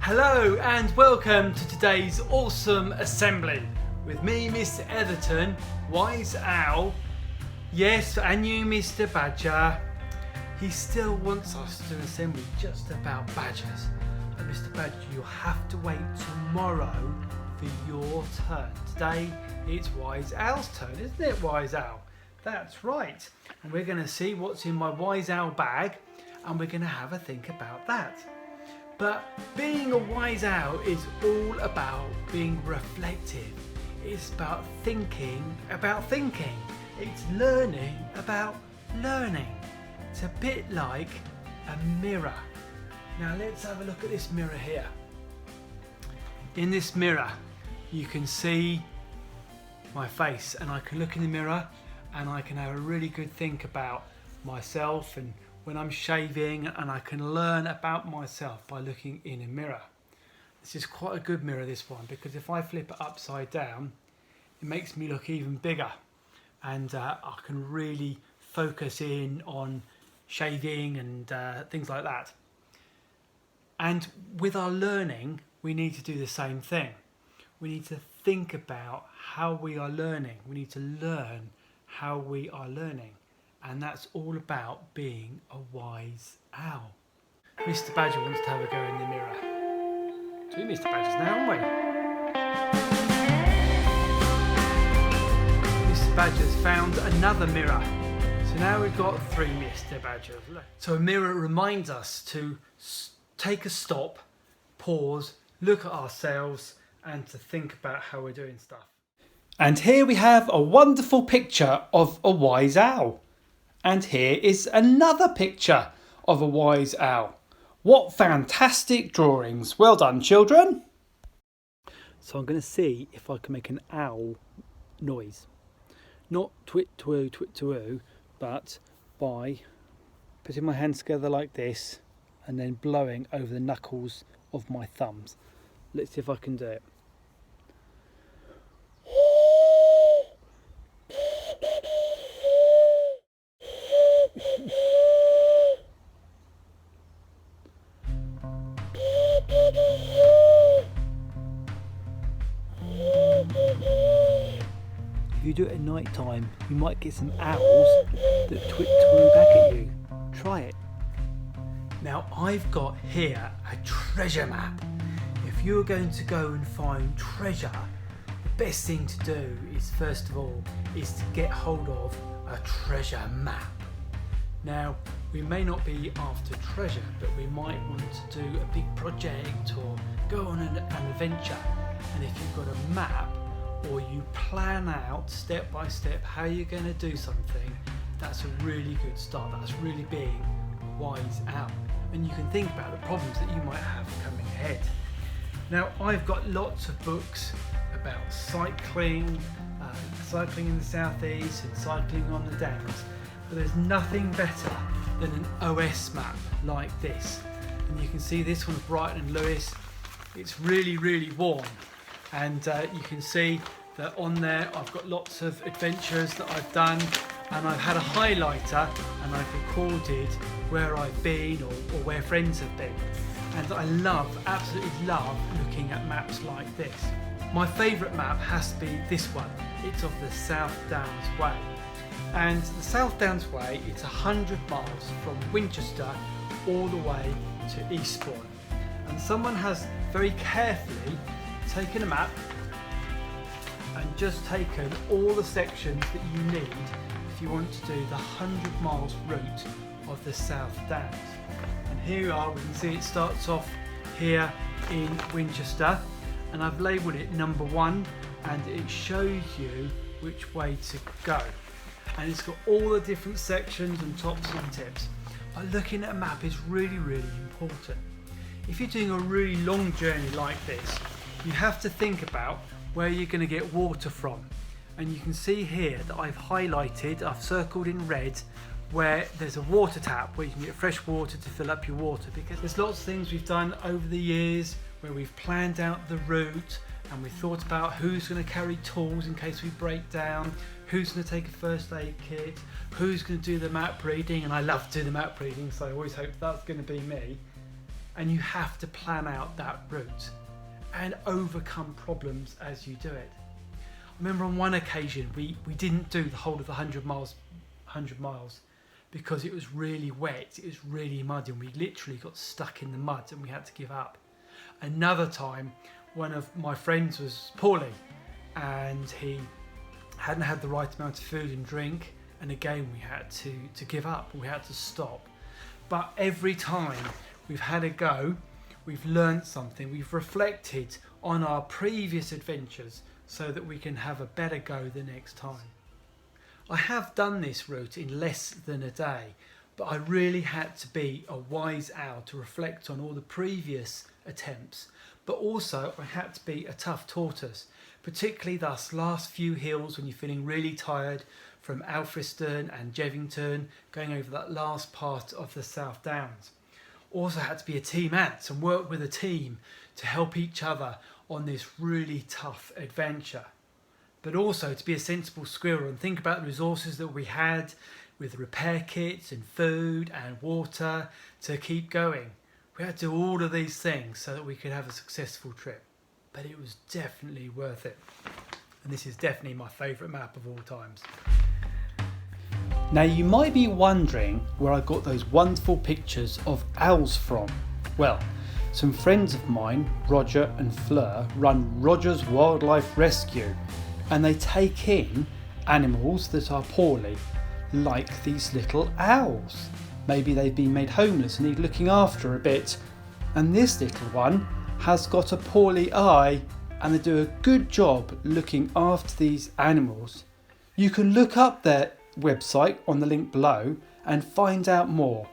Hello and welcome to today's awesome assembly with me, Mr. Etherton, Wise Owl. Yes, and you, Mr. Badger. He still wants us to do an assembly just about badgers. And Mr. Badger, you'll have to wait tomorrow for your turn. Today it's Wise Owl's turn, isn't it, Wise Owl? That's right. And we're going to see what's in my Wise Owl bag and we're going to have a think about that. But being a wise owl is all about being reflective. It's about thinking about thinking. It's learning about learning. It's a bit like a mirror. Now let's have a look at this mirror here. In this mirror you can see my face, and I can look in the mirror and I can have a really good think about myself and when I'm shaving, and I can learn about myself by looking in a mirror. This is quite a good mirror, this one, because if I flip it upside down, it makes me look even bigger, and I can really focus in on shaving and things like that. And with our learning, we need to do the same thing. We need to think about how we are learning. We need to learn how we are learning. And that's all about being a wise owl. Mr. Badger wants to have a go in the mirror. Two Mr. Badgers now, aren't we? Mr. Badger's found another mirror. So now we've got three Mr. Badgers. So a mirror reminds us to take a stop, pause, look at ourselves, and to think about how we're doing stuff. And here we have a wonderful picture of a wise owl. And here is another picture of a wise owl. What fantastic drawings. Well done, children. So I'm going to see if I can make an owl noise. Not twit-twoo, twit-twoo, but by putting my hands together like this and then blowing over the knuckles of my thumbs. Let's see if I can do it. If you do it at night time, you might get some owls that twit-twoo back at you. Try it. Now I've got here a treasure map. If you're going to go and find treasure, the best thing to do is, first of all, is to get hold of a treasure map. Now, we may not be after treasure, but we might want to do a big project or go on an adventure. And if you've got a map, or you plan out step by step how you're going to do something, that's a really good start. That's really being wise owl. And you can think about the problems that you might have coming ahead. Now, I've got lots of books about cycling, cycling in the southeast and cycling on the downs. But there's nothing better than an OS map like this. And you can see this one's Brighton and Lewis. It's really, really warm. And you can see that on there I've got lots of adventures that I've done, and I've had a highlighter and I've recorded where I've been or where friends have been. And I absolutely love looking at maps like this. My favourite map has to be this one. It's of the South Downs Way. And the South Downs Way, it's 100 miles from Winchester all the way to Eastbourne. And someone has very carefully taken a map and just taken all the sections that you need if you want to do the 100 miles route of the South Downs. And here we are, we can see it starts off here in Winchester, and I've labelled it number 1, and it shows you which way to go. And it's got all the different sections and tops and tips. But looking at a map is really, really important. If you're doing a really long journey like this, you have to think about where you're going to get water from. And you can see here that I've highlighted, I've circled in red, where there's a water tap where you can get fresh water to fill up your water, because there's lots of things we've done over the years where we've planned out the route and we've thought about who's going to carry tools in case we break down, who's going to take a first aid kit, who's going to do the map reading, and I love to do the map reading, so I always hope that's going to be me. and you have to plan out that route and overcome problems as you do it. I remember on one occasion we didn't do the whole of the 100 miles because it was really wet, it was really muddy, and we literally got stuck in the mud and we had to give up. Another time, one of my friends was poorly and he hadn't had the right amount of food and drink, and again we had to give up, we had to stop. But every time we've had a go, we've learned something, we've reflected on our previous adventures so that we can have a better go the next time. I have done this route in less than a day, but I really had to be a wise owl to reflect on all the previous attempts, but also I had to be a tough tortoise, particularly those last few hills when you're feeling really tired from Alfriston and Jevington, going over that last part of the South Downs. Also had to be a team ant and work with a team to help each other on this really tough adventure. But also to be a sensible squirrel and think about the resources that we had with repair kits and food and water to keep going. We had to do all of these things so that we could have a successful trip. But it was definitely worth it. And this is definitely my favourite map of all times. Now you might be wondering where I got those wonderful pictures of owls from. Well, some friends of mine, Roger and Fleur, run Roger's Wildlife Rescue, and they take in animals that are poorly, like these little owls. Maybe they've been made homeless and need looking after a bit, and this little one has got a poorly eye, and they do a good job looking after these animals. You can look up their website on the link below and find out more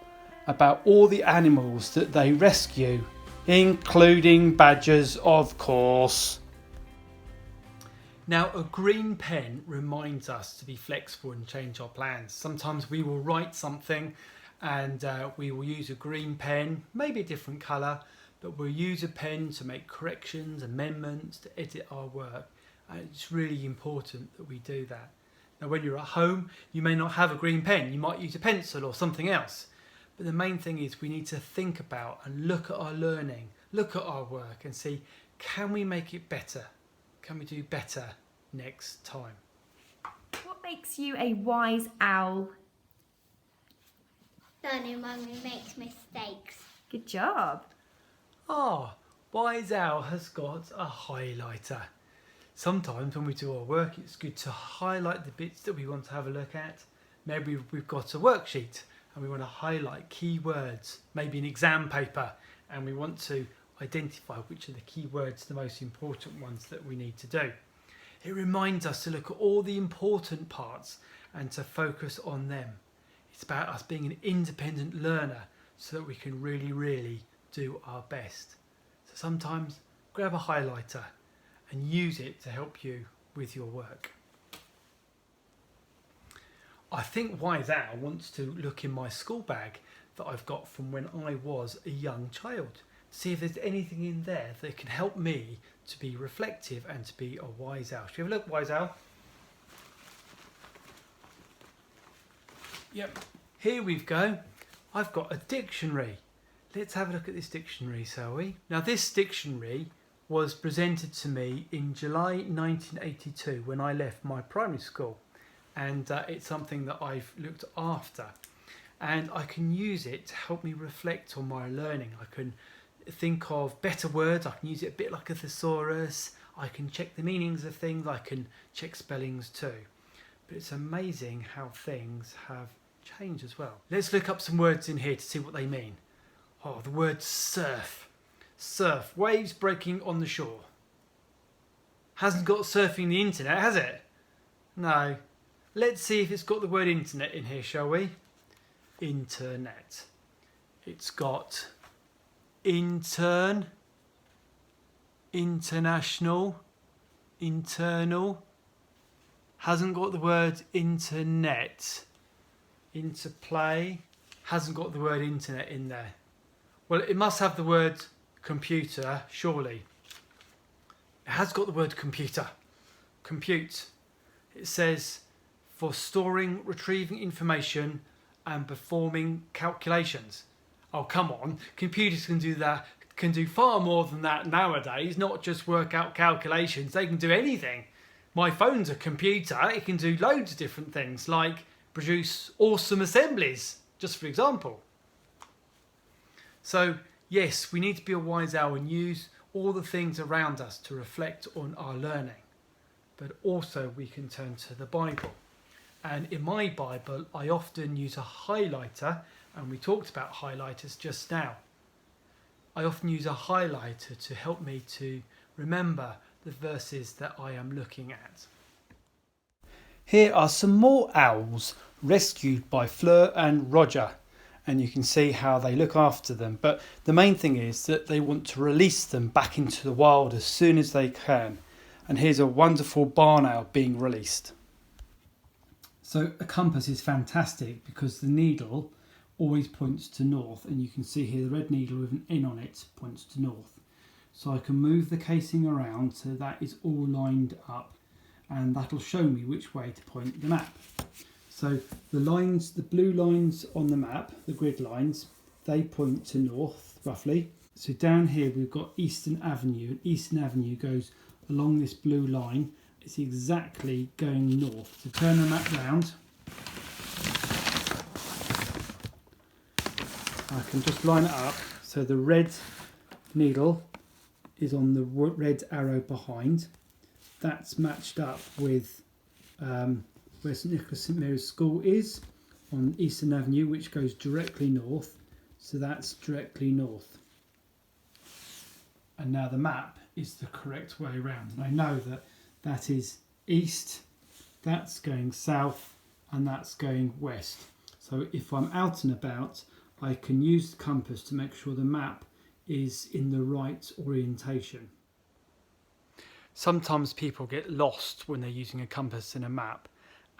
about all the animals that they rescue, including badgers, of course. Now, a green pen reminds us to be flexible and change our plans. Sometimes we will write something and we will use a green pen, maybe a different colour, but we'll use a pen to make corrections, amendments, to edit our work. And it's really important that we do that. Now, when you're at home, you may not have a green pen. You might use a pencil or something else. But the main thing is we need to think about and look at our learning, look at our work and see, can we make it better? Can we do better next time? What makes you a wise owl? Learning when we make mistakes. Good job. Wise Owl has got a highlighter. Sometimes when we do our work, it's good to highlight the bits that we want to have a look at. Maybe we've got a worksheet and we want to highlight key words, maybe an exam paper, and we want to identify which are the key words, the most important ones that we need to do. It reminds us to look at all the important parts and to focus on them. It's about us being an independent learner so that we can really do our best. So sometimes grab a highlighter and use it to help you with your work. I think Wise Owl wants to look in my school bag that I've got from when I was a young child, to see if there's anything in there that can help me to be reflective and to be a wise owl. Should we have a look, Wise Owl? Yep, here we go. I've got a dictionary. Let's have a look at this dictionary, shall we? Now, this dictionary was presented to me in July 1982 when I left my primary school, and it's something that I've looked after, and I can use it to help me reflect on my learning. I can think of better words, I can use it a bit like a thesaurus, I can check the meanings of things, I can check spellings too. But it's amazing how things have changed as well. Let's look up some words in here to see what they mean. The word surf. Surf, waves breaking on the shore. Hasn't got surfing the internet, has it? No. Let's see if it's got the word internet in here, shall we? Internet. It's got intern, international, internal. Hasn't got the word internet. Interplay. Hasn't got the word internet in there. Well, it must have the word computer, surely. It has got the word computer. Compute. It says for storing, retrieving information and performing calculations. Oh, come on. Computers can do that, can do far more than that nowadays, not just work out calculations. They can do anything. My phone's a computer. It can do loads of different things, like produce awesome assemblies, just for example. So, yes, we need to be a wise owl and use all the things around us to reflect on our learning. But also we can turn to the Bible. And in my Bible, I often use a highlighter, and we talked about highlighters just now. I often use a highlighter to help me to remember the verses that I am looking at. Here are some more owls rescued by Fleur and Roger, and you can see how they look after them. But the main thing is that they want to release them back into the wild as soon as they can. And here's a wonderful barn owl being released. So a compass is fantastic because the needle always points to north, and you can see here the red needle with an N on it points to north. So I can move the casing around so that is all lined up, and that'll show me which way to point the map. So the lines, the blue lines on the map, the grid lines, they point to north roughly. So down here we've got Eastern Avenue, and Eastern Avenue goes along this blue line. It's exactly going north. So turn the map round. I can just line it up so the red needle is on the red arrow behind. That's matched up with where St Nicholas St Mary's School is on Eastern Avenue, which goes directly north. So that's directly north. And now the map is the correct way around. And I know that that is east, that's going south, and that's going west. So if I'm out and about, I can use the compass to make sure the map is in the right orientation. Sometimes people get lost when they're using a compass and a map,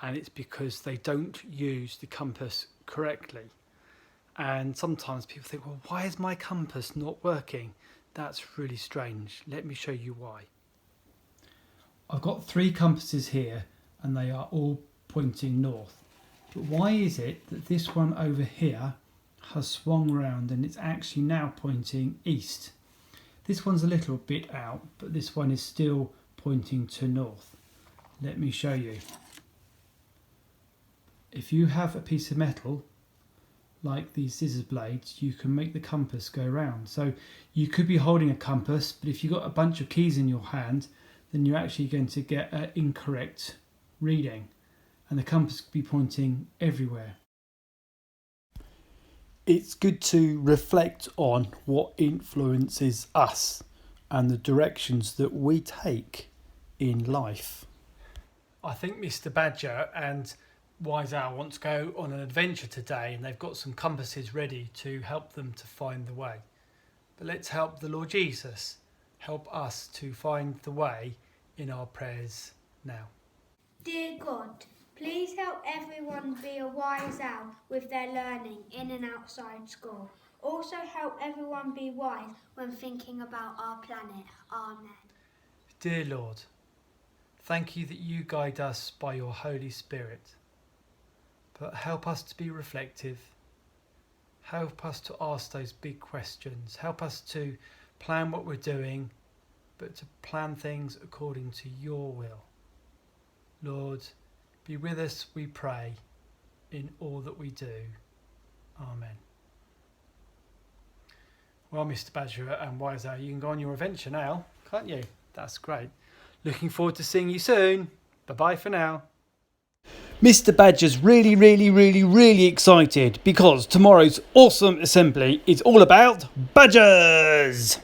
and it's because they don't use the compass correctly. And sometimes people think, well, why is my compass not working? That's really strange. Let me show you why. I've got 3 compasses here, and they are all pointing north. But why is it that this one over here has swung round and it's actually now pointing east? This one's a little bit out, but this one is still pointing to north. Let me show you. If you have a piece of metal like these scissors blades, you can make the compass go round. So you could be holding a compass, but if you've got a bunch of keys in your hand, then you're actually going to get an incorrect reading, and the compass could be pointing everywhere. It's good to reflect on what influences us and the directions that we take in life. I think Mr. Badger and Wise Owl want to go on an adventure today, and they've got some compasses ready to help them to find the way. But let's help the Lord Jesus help us to find the way in our prayers now. Dear God, please help everyone be a wise owl with their learning in and outside school. Also help everyone be wise when thinking about our planet. Amen. Dear Lord, thank you that you guide us by your Holy Spirit. But help us to be reflective. Help us to ask those big questions. Help us to plan what we're doing, but to plan things according to your will. Lord, be with us, we pray, in all that we do. Amen. Well, Mr. Badger and Wise Owl, you can go on your adventure now, can't you? That's great. Looking forward to seeing you soon. Bye-bye for now. Mr. Badger's really excited because tomorrow's awesome assembly is all about badgers.